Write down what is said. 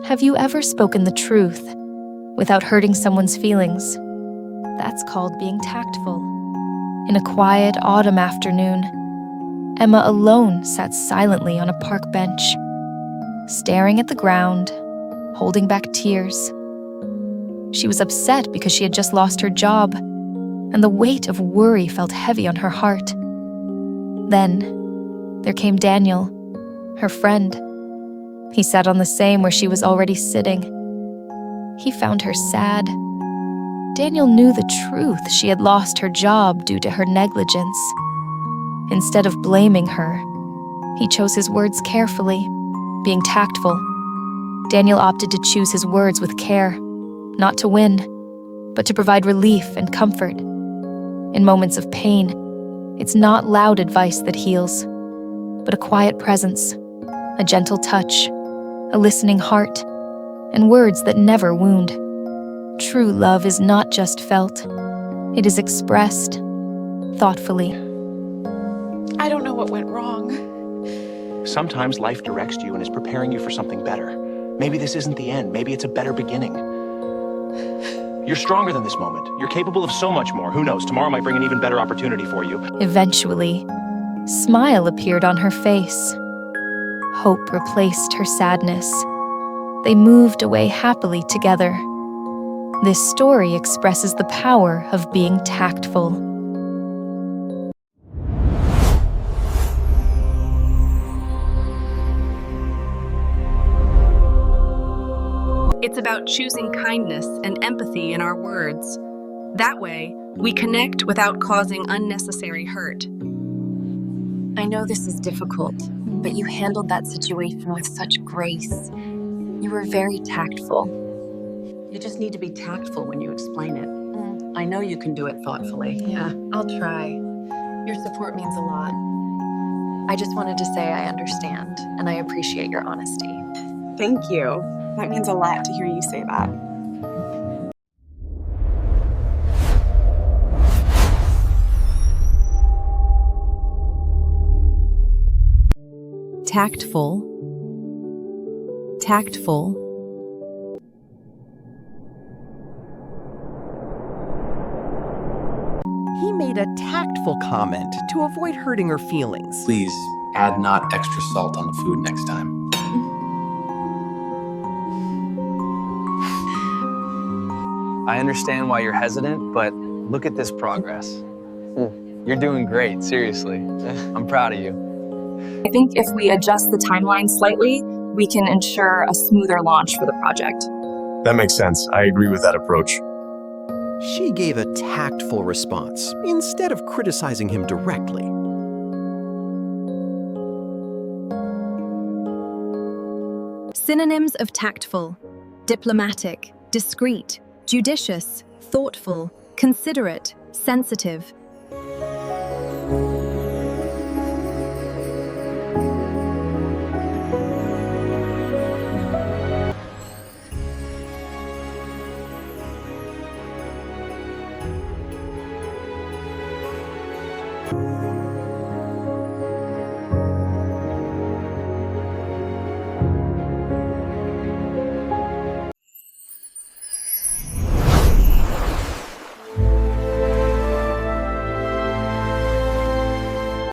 Have you ever spoken the truth without hurting someone's feelings? That's called being tactful. In a quiet autumn afternoon, Emma alone sat silently on a park bench, staring at the ground, holding back tears. She was upset because she had just lost her job, and the weight of worry felt heavy on her heart. Then, there came Daniel, her friend. He sat on the same where she was already sitting. He found her sad. Daniel knew the truth. She had lost her job due to her negligence. Instead of blaming her, he chose his words carefully, being tactful. Daniel opted to choose his words with care, not to win, but to provide relief and comfort. In moments of pain, it's not loud advice that heals, but a quiet presence, a gentle touch, a listening heart, and words that never wound. True love is not just felt, it is expressed thoughtfully. I don't know what went wrong. Sometimes life directs you and is preparing you for something better. Maybe this isn't the end. Maybe it's a better beginning. You're stronger than this moment. You're capable of so much more. Who knows? Tomorrow might bring an even better opportunity for you. Eventually, a smile appeared on her face. Hope replaced her sadness. They moved away happily together. This story expresses the power of being tactful. It's about choosing kindness and empathy in our words. That way, we connect without causing unnecessary hurt. I know this is difficult, but you handled that situation with such grace. You were very tactful. You just need to be tactful when you explain it. I know you can do it thoughtfully. Yeah, I'll try. Your support means a lot. I just wanted to say I understand, and I appreciate your honesty. Thank you. That means a lot to hear you say that. Tactful, tactful. He made a tactful comment to avoid hurting her feelings. Please add not extra salt on the food next time. I understand why you're hesitant, but look at this progress. You're doing great, seriously. I'm proud of you. I think if we adjust the timeline slightly, we can ensure a smoother launch for the project. That makes sense. I agree with that approach. She gave a tactful response instead of criticizing him directly. Synonyms of tactful: diplomatic, discreet, judicious, thoughtful, considerate, sensitive,